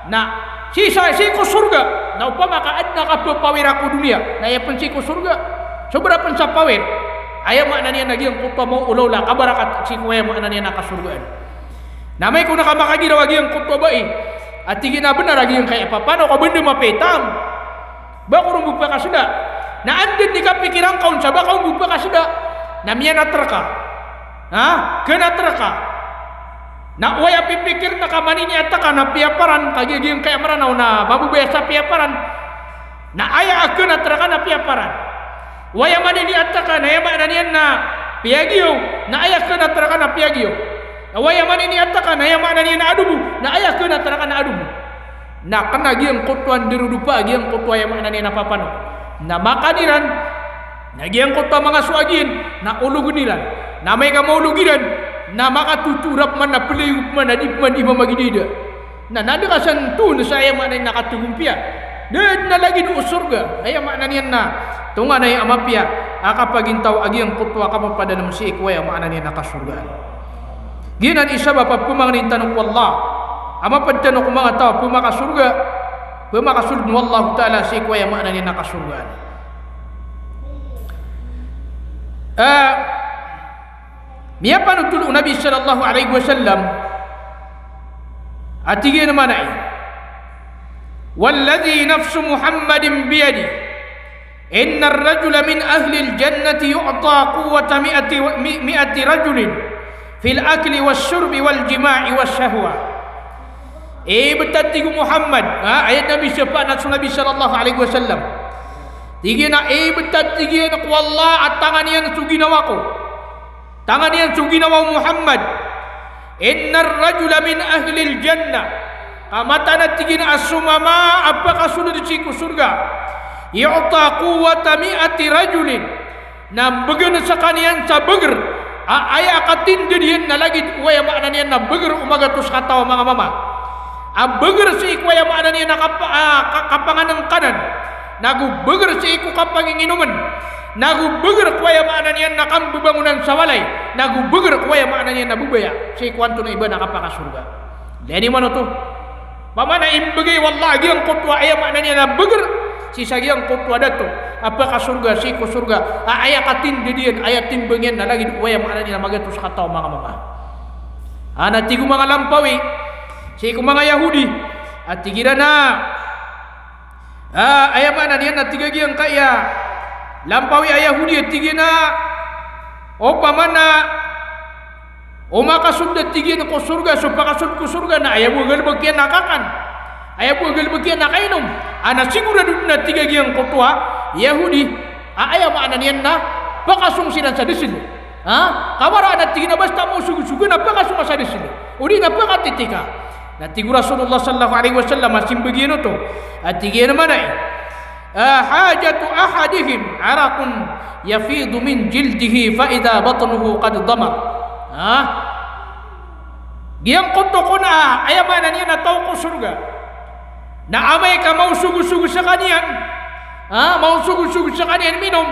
na si ku surga na upama ka adna ka pawira ku dunia na ya pen si ku surga soberapa sa pawir aya makna niya naging kutwa mo ulaw kabarakat si kuya makna niya nakasurgaan namay kung nakamakagiraw agi ang kutwa ba at tigin na benar agi ang kaya paano ka benda mapetam ba kurang bupa ka suda na andin di kapikiran kaun sa ba kaun bupa ka suda na miya natraka kenatraka na waya pipikir na kamani niya ataka na piaparan kagigi ang kaya maranaw na mabubaya sa piaparan na aya akin natraka na piaparan waya mani ni ataka na yama na niyan na piagyo na ayak ka na taraka na piagyo waya mani ni ataka na yama na niyan na adubu na ayak ka na taraka na adubu na kana giyang kutwan dirudupa giyang kutwa yama na niyan na papano na makaniran na giyang kutwa mga suagin na uluguniran na may kamaulugiran na makatuturap man na peliyup man na di man imamagidida na nadikasan tu na sa yama na nakatugumpia dan na lagi do surga ay makna niyan na tunga na yung amapya akapagintaw agi ang kutwa ka pada nam si ikwaya makna niyan nakasurga ginan isa ba pa pumangnin tanong wallah amapad tanong mga tao pumakasurga pumakasurga wallahu taala si ikwaya makna niyan nakasurga miya panutul Nabi sallallahu alaihi wasallam atige naman ay والذي نفس محمد بيده إن الرجل من أهل الجنة يعطى قوة 100 رجل في الأكل والشرب والجماع والشهوة betatigu Muhammad ayat Nabi siapa Nabi sallallahu alaihi wasallam tigina betatigi nak wallah at tangan yang suginawa ko tangan yang suginawa Muhammad innar rajula min ahli al-jannah amatana tigina asumama apakah sudah diciku surga yu'ta quwwata 100 rajulin na begeun sakanian sa beger aya akatin dedian na lagi waya makna nian na beger umaga tus katawa mga mama beger si waya makna nian na kapangan ng kanan nagu beger si iku kapanginginuman nagu beger waya makna nian na kambubangunan sa walay nagu beger waya makna nian na bubaya si kwanto na iba na kapaka surga leni mano to pamana imbagay wallahi ang kutwa aya makna niya na beger si sagi ang kutwa dato apakah surga si ko surga aya katin didian aya timbangyan na lagi waya makna niya magatus kataw mga mama ana tigu mga lampawi si ko mga Yahudi at tigira na aya makna niya na tigagi ang kaya lampawi ay Yahudi at tigina o pamana o makasud na tigin ko surga so pakasud ko surga na ayaw mo galbag kaya nakakan Ayah bugal bagi anak kainom. Anak sigura dudna tiga yang kotua Yahudi. Ayah makna niyan na pakasung sinan sa desil. Kamara anak tiga na basta mo sugu-sugu na pakasung sa desil. Udi na pakatitika. Na tigu Rasulullah sallallahu alaihi wasallam masim begino to. At tiga naman ay hajatu ahadihim araqun yafidu min jildihi fa idza batnuhu qad damar. Diang konto ko na ayah makna niyan na tao ko surga. Na amay ka mau sugu-sugu sa kanian, mau sugu-sugu sa kanian minum,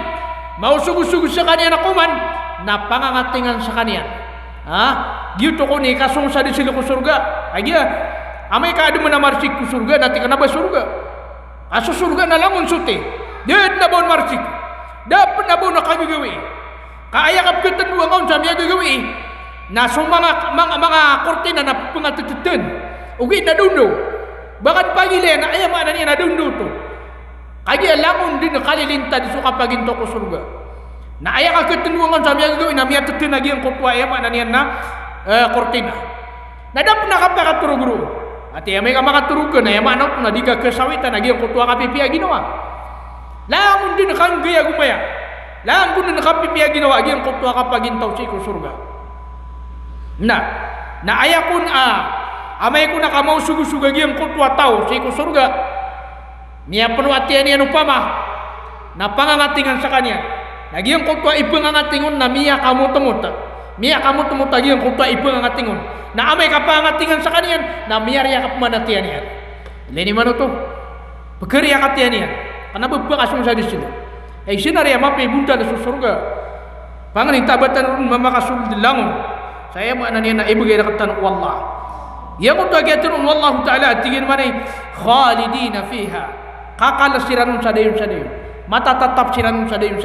mau sugu-sugu sa kanian kuman, na pangangatingan sa kanian. Gitu ko ni kasong sa di sila ko surga. Agya, amay ka adu manamarsik ko surga, nati ka na ba surga? Aso surga na langon suti. Dad na bon marsik. Dapat na bon nakagagawi. Kaaya kap ketenduang kaun sa miya gagawi. Na so mga kortina na pangatututan. Ugi na dundo. Bahkan pagi le na ayah mana ni na dundu tu. Kaya langun din kalilinta di suka paginto ko surga. Na ayah ka ketenduangan sa miya gawin na miya tutun lagi ang kutwa ayah mana ni na kortina. Na dapat na kapta katuruguru. At ayah may ka makaturugan ayah mana na di ka kesawitan lagi ang kutwa kapipia ginawa. Langun din kang gaya gumaya. Langun din kapipia ginawa lagi ang kutwa kapaginto si ko surga. Na ayah kun amay ko na kamau sugu-suga giyang kutwa tao sa surga. Niya penuatian niya upama na pangangatingan sa kanya. Lagi ang kutwa ipangangatingon na miya kamu temuta. Miya kamu temuta giyang kutwa ipangangatingon. Na amay ka pangangatingan sa kanya na miya riya kapamanatian niya. Lini mano to? Pagkariya katian niya. Karena berbakasong sa disini. Sinariya mapi bunta sa surga. Panganin tabatan rin mamakasul dilangon. Saya makna niya na ibigay na katan wallah. Yang untuk agiatur Allah Ta'ala tingin mana khalidina fiha kakal siranun sadayun mata tatap siranun sadayun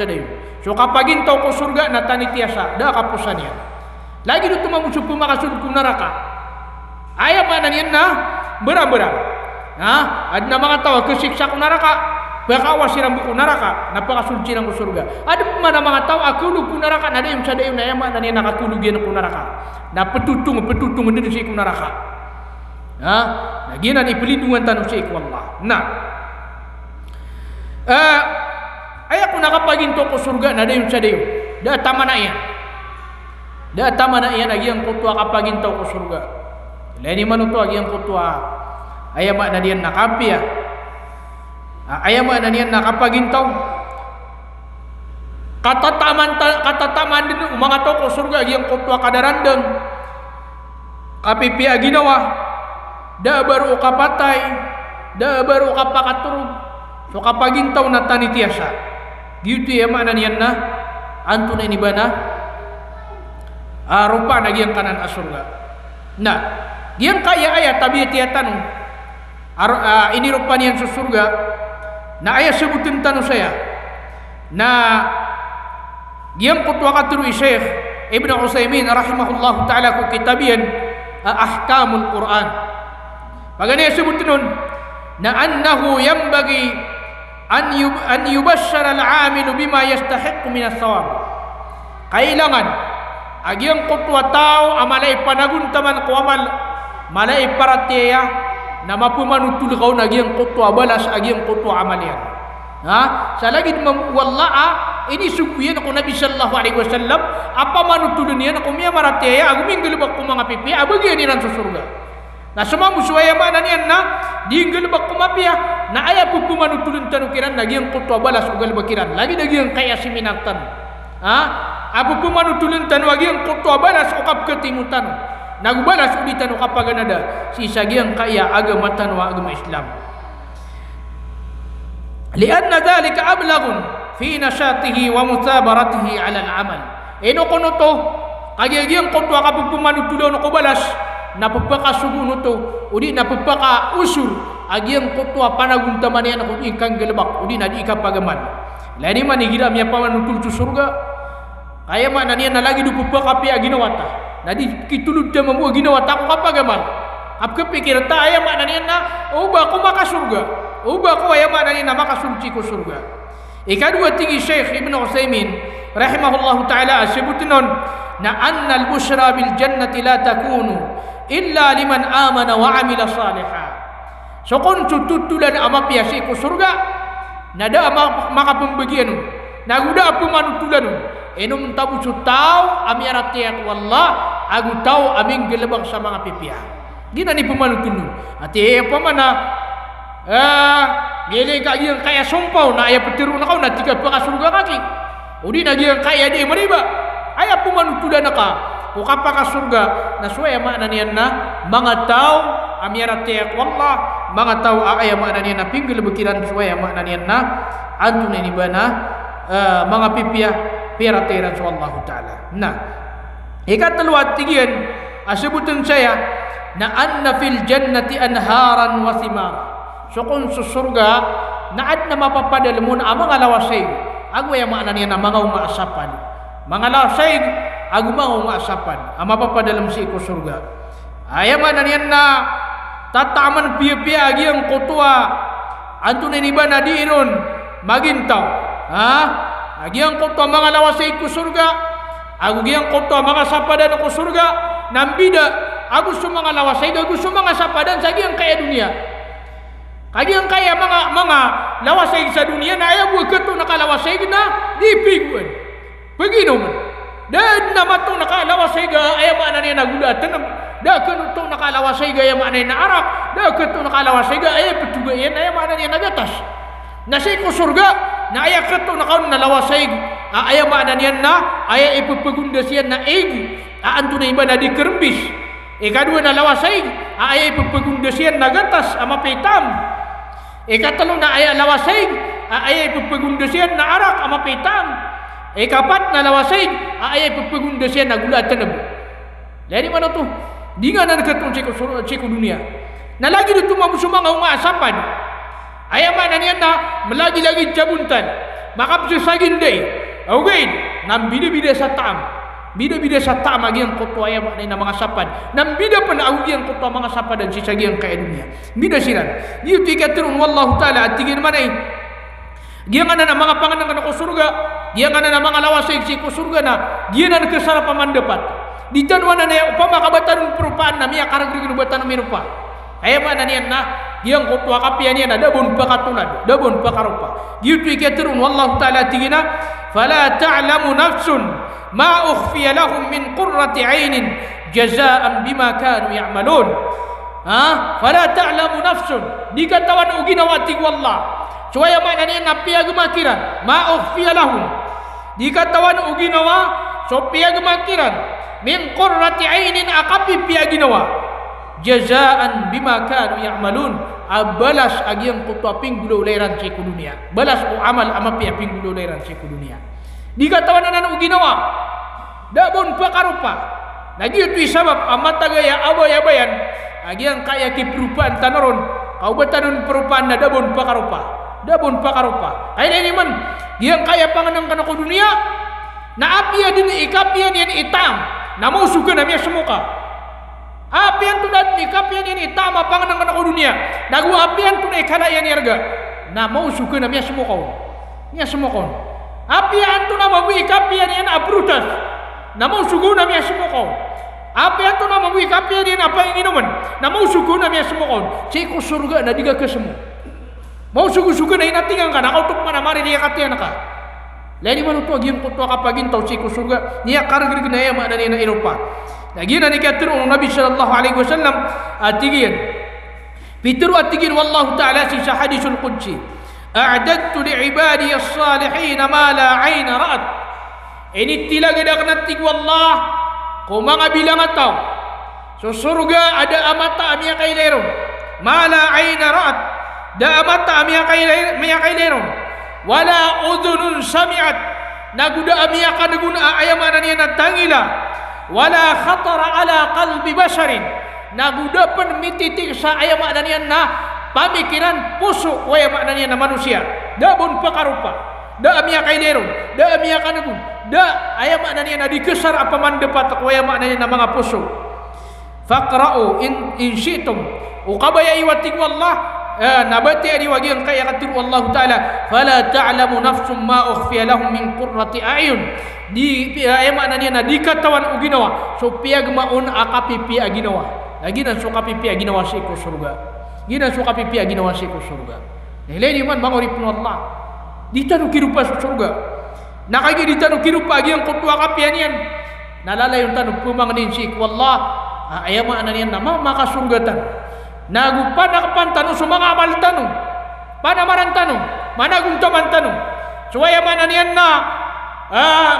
so kapagin tau ko surga natani tiasa dah kapusannya lagi itu mamusuh pemakasul ku neraka ayat mana niyan na berang-berang ada mga tawa kesiksa ku neraka bakawa siram ku neraka napakasul sirang ku surga ada mana mga tawa akulu ku neraka nadayun sadayun ayat mana niyan nakatulugian ku neraka na petutung diri si ku neraka. Lagi na ni pelindungan tanong sa ikwallah. Ayah ko nakapaginto ko surga na dayon sa dayon. Da tama na iyan lagi ang kutwa kapaginto ko surga. Lani man ito lagi ang kutwa. Ayah mak na diyan nakapia. Ayah mak na diyan nakapaginto. Katataman din mga to ko surga lagi ang kutwa kadarandang. Kapipia ginawa. Da baru kapatay, da baru kapakaturog. So kapagintaw na tanitiasa. Gitu ya makna niyan na anto na inibana. Rupa na giyang kanan asurga. Na, giyang kaya ayat tabi tiya tanong. Ini rupa niyan sa surga. Na ayat sebutin tanong saya. Na giyang kutwa katuru Syekh Ibn Utsaimin rahimahullah ta'ala ku kitabian ahkamul Quran. Bagaimana sebut nun na annahu yanbaghi an yubasyara al-'amilu bima yastahiqqu min as-sawab. Kailangan agiang kutwa tao amalay panaguntaman ko amal malay paratiya na mapumanutul kau nagiang kutwa balas agiang kutwa amalian. Sa lagi wallaha ini subuyan ako Nabi sallallahu alaihi wasallam apa manutulun niyan ako miya maratiya aguminggal bak ko mga pipi abagyan niyan sa surga. Na semua musuhaya mana niyan na diinggal bak kumapia na aya pupuman utulun tanukiran lagi ang kutwa balas ugal bakiran lagi ang kaya siminaktan apu puman utulun tanu lagi ang kutwa balas ukap ketimutan nagubalas uditan ukapaganada si sagi ang kaya agama tanwa agama Islam lianna dhalika ablaghun fi nasyatihi wa muthabaratihi ala al-amal ino kono to kagi ang kutwa kapupuman utulun ko balas napapaka suguno to udi napapaka usul agi ang kutwa panaguntaman yan ako ikang galbak udi na di ikapagaman lani man igira miya pamanutul sa surga kaya man niya na lagi dupapaka pi aginawata na di kitulud ta mamu aginawata ko kapagaman apka pikir ta aya man niya na uba ko makasurga uba ko aya man niya na makasulci ko surga ikadua tinggi Syekh Ibn Utsaimin rahimahullahu ta'ala sebutunon na anna al-busyra bil jannati la takunu illa liman amana wa amila salihah So kon tutulan ama piasi ko surga nada ama maka pembagian naguda apa manutulan enum tabu sutau ami aratiak wallah agu tau aming gelebang sama ngapipia gina ni pemanutun ati apa mana gele kaya kaya sompau na aya petiru na kau na tiga paka surga kaki udi na dia kaya dia mariba aya pemanutun ka ukapa ka surga na suaya makna niyan na mga tao amiara tiyak wallah mga tao aya makna niyan na pinggil bekiran suaya makna niyan na antun ini bana mga pipia pira tera Allah taala. Nah ikatluat tigian asebutan saya na anna fil jannati anharan wa thimar so kun sa surga naad na mapapadal mo na mga lawasay agu ya makna niyan na mga umaasapan mga lawasay agu mga umaasapan ama papadalam si ko surga aya makna niyan na tataman pia-pia agi ang kutua antun ini ba na diinon magintaw agi ang kutua mga lawasay ko surga agu giang kutua mga sapadan ko surga nambida agu sa mga lawasay agu sa mga sapadan sa giang kaya dunia kagi ang kaya mga lawasay sa dunia na aya buat ketu nakalawasay na dipiguan begino man dan nama tu nakalawasay ga aya mana ni naguda tanam da ketu nakalawasay ga aya mana na arak da ketu nakalawasay ga aya petugayan aya mana ni nagatas nasi ko surga na aya ketu nakaon nalawasay aya mana ni na aya ipepegundasian na egi antu na iba na dikerembis ikadua na lawasay aya ipepegundasian na gatas ama pitam ikatlo na aya lawasay aya ipepegundasian na arak ama pitam ikapat na lawasay ay pagpagundasyan na gula at tanab. Lari mana tu? Di nga na nakatong siku dunia. Na lagi dito mga umaasapan. Ay mana niyan na malagi-lagi jabuntan. Makapsisagin day. Okay. Nam bida-bida sa taam. Bida-bida sa taam agi ang kutwa ay na mga sapan. Nam bida pa na agi ang kutwa mga sapan dan sisagi ang kaya dunia. Bida sila. Dito ikatirun wallahu ta'ala at tingin man ay giyan nga na mga panganang ko surga, giyan nga na mga lawasay si ko surga na, giyan na kasarapaman dapat. Di tanwa na na upama kabatan perupaan na miya karagrig batan mirupa. Kaya man niyan na, giyan ko tuwa kapian niyan na dabon pa katulad, dabon pa karupa. Gitu ikatirun wallahu ta'ala tingina, fala ta'lamu nafsun ma ukhfiya lahum min qurrati 'ainin jazaan bima kanu ya'malun. Fala ta'lamu nafsun, di katawan uginawa ti wallah. Suaya makna niya napia gemakiran ma'ukhfiya lahum di katawan uginawa so pia gemakiran min qurrati ainin akapi pia ginawa jazaan bima kanu ya'malun abalas agi ang kutwa pinggulo leran sa dunia balas o amal ama pia pinggulo leran sa dunia di katawan na uginawa dabon pakarupa lagi itu sabab amatagaya abayabayan agi ang kaya kiprupaan tanaron kaubatan perupaan na dabon pakarupa dabon pakarupa ay ini man yang kaya panganang kana ko dunia na apia din ikapian yan itam na mo suka na miya semuka apian tu dan ikapian yan itam panganang kana ko dunia nagu apian tu na ikala yan yarga na mo suka na miya semuka apian tu na mabu ikapian yan abrutas na mo suka na miya semuka apian tu na mabu ikapian yan apa yang inuman na mo suka na miya semuka siko surga na diga kesemu mau sugu-sugu na inatingan ka nakautok man amari niya katiyan ka lani man ito agim ko to kapagin taw siku surga niya karagrig na iya makna niya na inupa lagi na nikatiru ng Nabi sallallahu alaihi wasallam atigin fitiru atigin wallahu ta'ala sa hadisul qudsi a'dadtu li'ibadi as-salihin ma la 'ayna ra'at ini tilagadak natig wallah kung mga bilang ataw so surga ada amata amya kay leron ma la 'ayna ra'at da amata amia kaileron wala udhunun sami'at naguda amia kadaguna ayamana niya natangila wala khatara ala qalbi basharin naguda pen mititik sa ayamana niya na pamikiran puso ayamana niya na manusia dabon pakarupa da amia kaileron da amia kadagun da ayamana niya na dikesar apa man dapat ayamana niya na mga puso faqra'u in syi'tum uqabaya iwatik wallah nabati ani wagi ang kaya katir wallahu ta'ala fala ta'lamu nafsum ma ukhfiya lahum min qurrati a'yun di ay makna niya na di katawan o ginawa so piyag maun akapi pia ginawa lagi na so kapi pia ginawa sa ko surga gina suka pipi ginawa si ko surga nilai man mangorip no Allah ditanu kirupa surga nakagi ditanu kirupa agi yang kutua kapian yan nalalay yung tanu pumangnin si ko Allah ayama ananian nama maka surga tan nagupa nakapantanu sumanga amal tanu panamaran tanu managung taman tanu suaya mananian na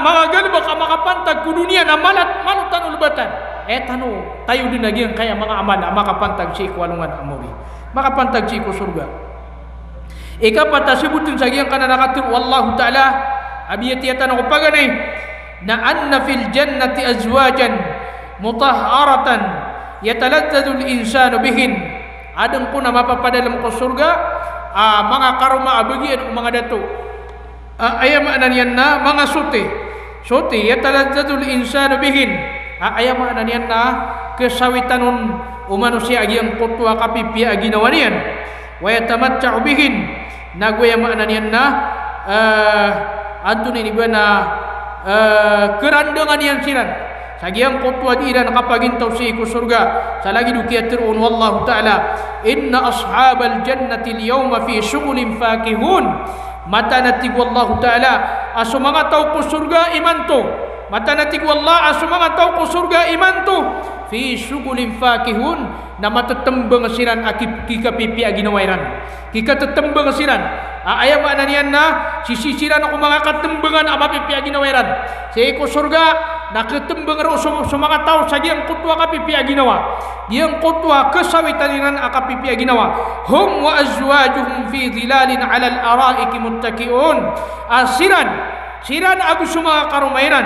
mga galba ka makapantag ku dunia na manut tanu lebatan tanu tayo din lagi yang kaya mga amal makapantag si walungan amuri makapantag si ko surga ikapata sebutin sagi yang kana nakatir wallahu ta'ala abiyatiyatan ko paganay na anna fil jannati azwajan mutahharatan yataladzadul insanu bihin adang po na mapapadalam ko surga mga karuma abagian mga dato ayam ananian na mga suti yataladzadul insanu bihin ayam ananian na kesawitanun umanusia agi ang kutwa kapipi agi nawanian wa yatamatta'u bihin nagwayam ananian na antun ini bana kerandangan yang siran sagi ang kutwa di dan kapagintaw si ku surga salagi dukiatirun wallahu ta'ala inna ashabal jannati al-yawma fi syughulin fakihun mata natig wallahu ta'ala aso mga tao ku surga imanto mata natig wallah aso mga tao ku surga imanto fi syughulin fakihun na matatembang siran akip kika pipi aginawairan kika tatembang siran ayam ananian na sisisiran ako mga katembangan ama pipi aginawairan sa iko surga nakatembang ro sa mga tao sa diyang kutwa ka pipi aginawa diyang kutwa kasawitaninan aka pipi aginawa hum wa azwajuhum fi dhilalin ala al-ara'iki muttaki'un siran agus mga karumairan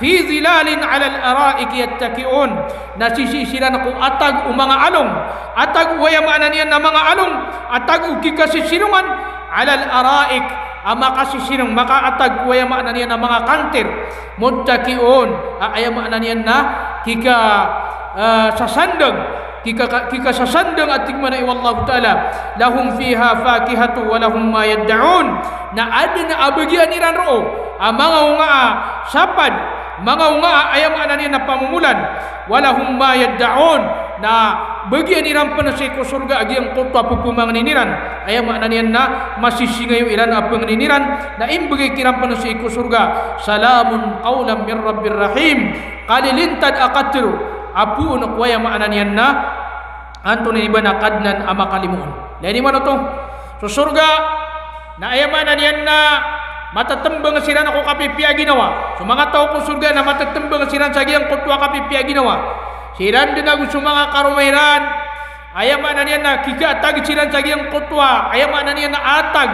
fi dhilalin ala al-ara'iki yattaki'un nasisisiran ako atag mga along atag wayam ananian na mga along atag ukikasisinungan ala al-ara'ik ama kasisinung maka atag wayam ananian na mga kantir muttaki'un ayam ananian na kika sasandang kika sasandang ating mana wallahu ta'ala lahum fiha fakihatu wa lahum ma yad'un na ada na abagian iran ro mga unga sapad mga unga ayam ananian na pamumulan wa lahum ma yad'un na bagian iran panasay ko surga agi ang kutwa pupumanginiran ayam ananian na masisingayo iran apang niniran na imbagay kiran panasay ko surga salamun qawlan min rabbir rahim kalilintad akatiru apu unak waya maananian na anto na iba na kadnan ama kalimuon lani man ito so surga na ayam maananian na matatembang siran ako kapipiya ginawa so mga tao ko surga na matatembang siran sagi ang kutwa kapipiya ginawa siran din ako sa mga karumairan ayam maananian na kika atag siran sagi ang kutwa ayam maananian na atag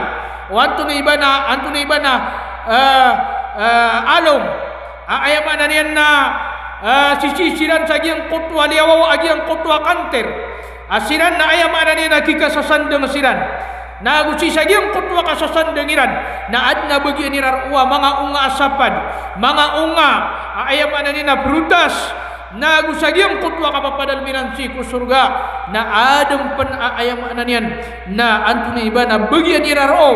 o anto na iba na along ayam maananian na sisisiran sa agiyang kutwa liawaw agiyang kutwa kanter asiran na ayam ananian na kikasasandang siran na agusi sa agiyang kutwa kasasandang iran na ad na bagian irar uwa mga unga asapad mga unga ayam ananian na prutas na agusi sa agiyang kutwa kapapadalminan si kusurga na adam pan ayam ananian na antuna iba na bagian irar o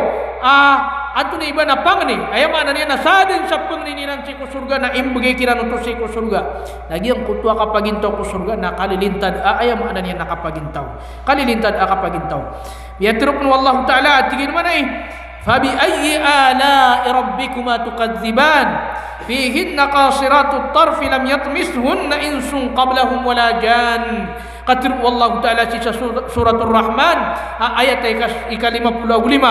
ato na iba na pangni ayam ananian na sadin sa pangnininan si kusurga na imbagay kiran uto si kusurga lagi ang kutwa kapagintaw kusurga na kalilintad ayam ananian na kapagintaw kalilintad kapagintaw biyatirop na wallahu ta'ala at tigin man ay fabi ayyi ala'i rabbikuma tukadziban fihinna qasiratu tarfi lam yatmishunna insun qablahum wala jan qatir wallahu ta'ala sa suratul rahman ayat ika-55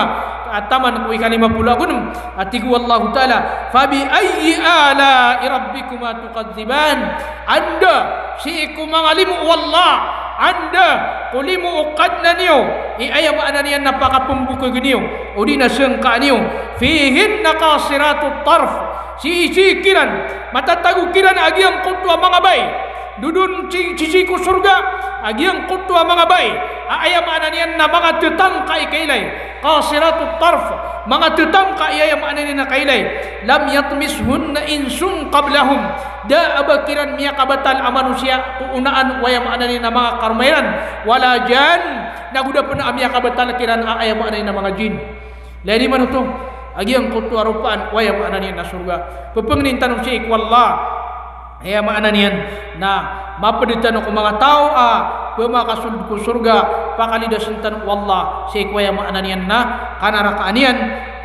ataman ko ika-56 at tigu wallahu ta'ala fabi ayyi ala'i rabbikuma tukadziban anda si iku mangalimu wallah anda kulimu uqad na niyo ayam ananian napakapumbuka niyo o di na sangka niyo fihin nakasiratu tarf si isikiran matatagukiran agi ang kutwa mga bay dudun sisiku surga agi ang kutwa mga bay ayam ananian na mga tetangka ikailay kasiratu tarf mga tetangka ayam ananian na kailay lam yatmishunna insun qablahum da abakiran miya kabatal amanusia uunaan wayam ananian na mga karmairan wala jan naguda pa na miya kabatal kiran ayam ananian na mga jin lani man ito agi ang kutwa rupaan wayam ananian na surga pupangnin tanong si ikwallah Ya makna niyan na mapaditan ko mga tao pemakasul ku surga pakalida sentan wallah si ko ya makna niyan na kanara kaanian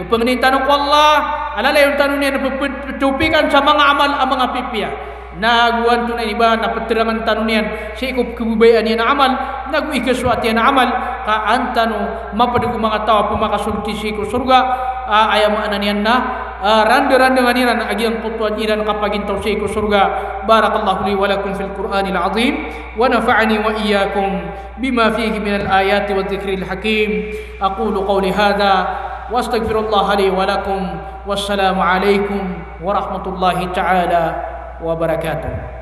pengenitan ko Allah alalay yung tanong niyan petupikan sa mga amal ang mga pipia naguan tunay iba na peterangan tanong niyan si ko kebubayan niyan amal nagu ikaswat yan amal ka antano mapadiku mga tao pemakasul si ku surga aya makna niyan na randa-randa nganiran agian kutuan iran kapagin tausiku surga. Barakallahu li wa lakum fil Qur'anil azim wa nafa'ani wa iyyakum bima fihi minal ayati wa dzikril hakim. Aqulu qawli hadha wa astaghfirullah li wa lakum. Wassalamu alaikum warahmatullahi taala wabarakatuh.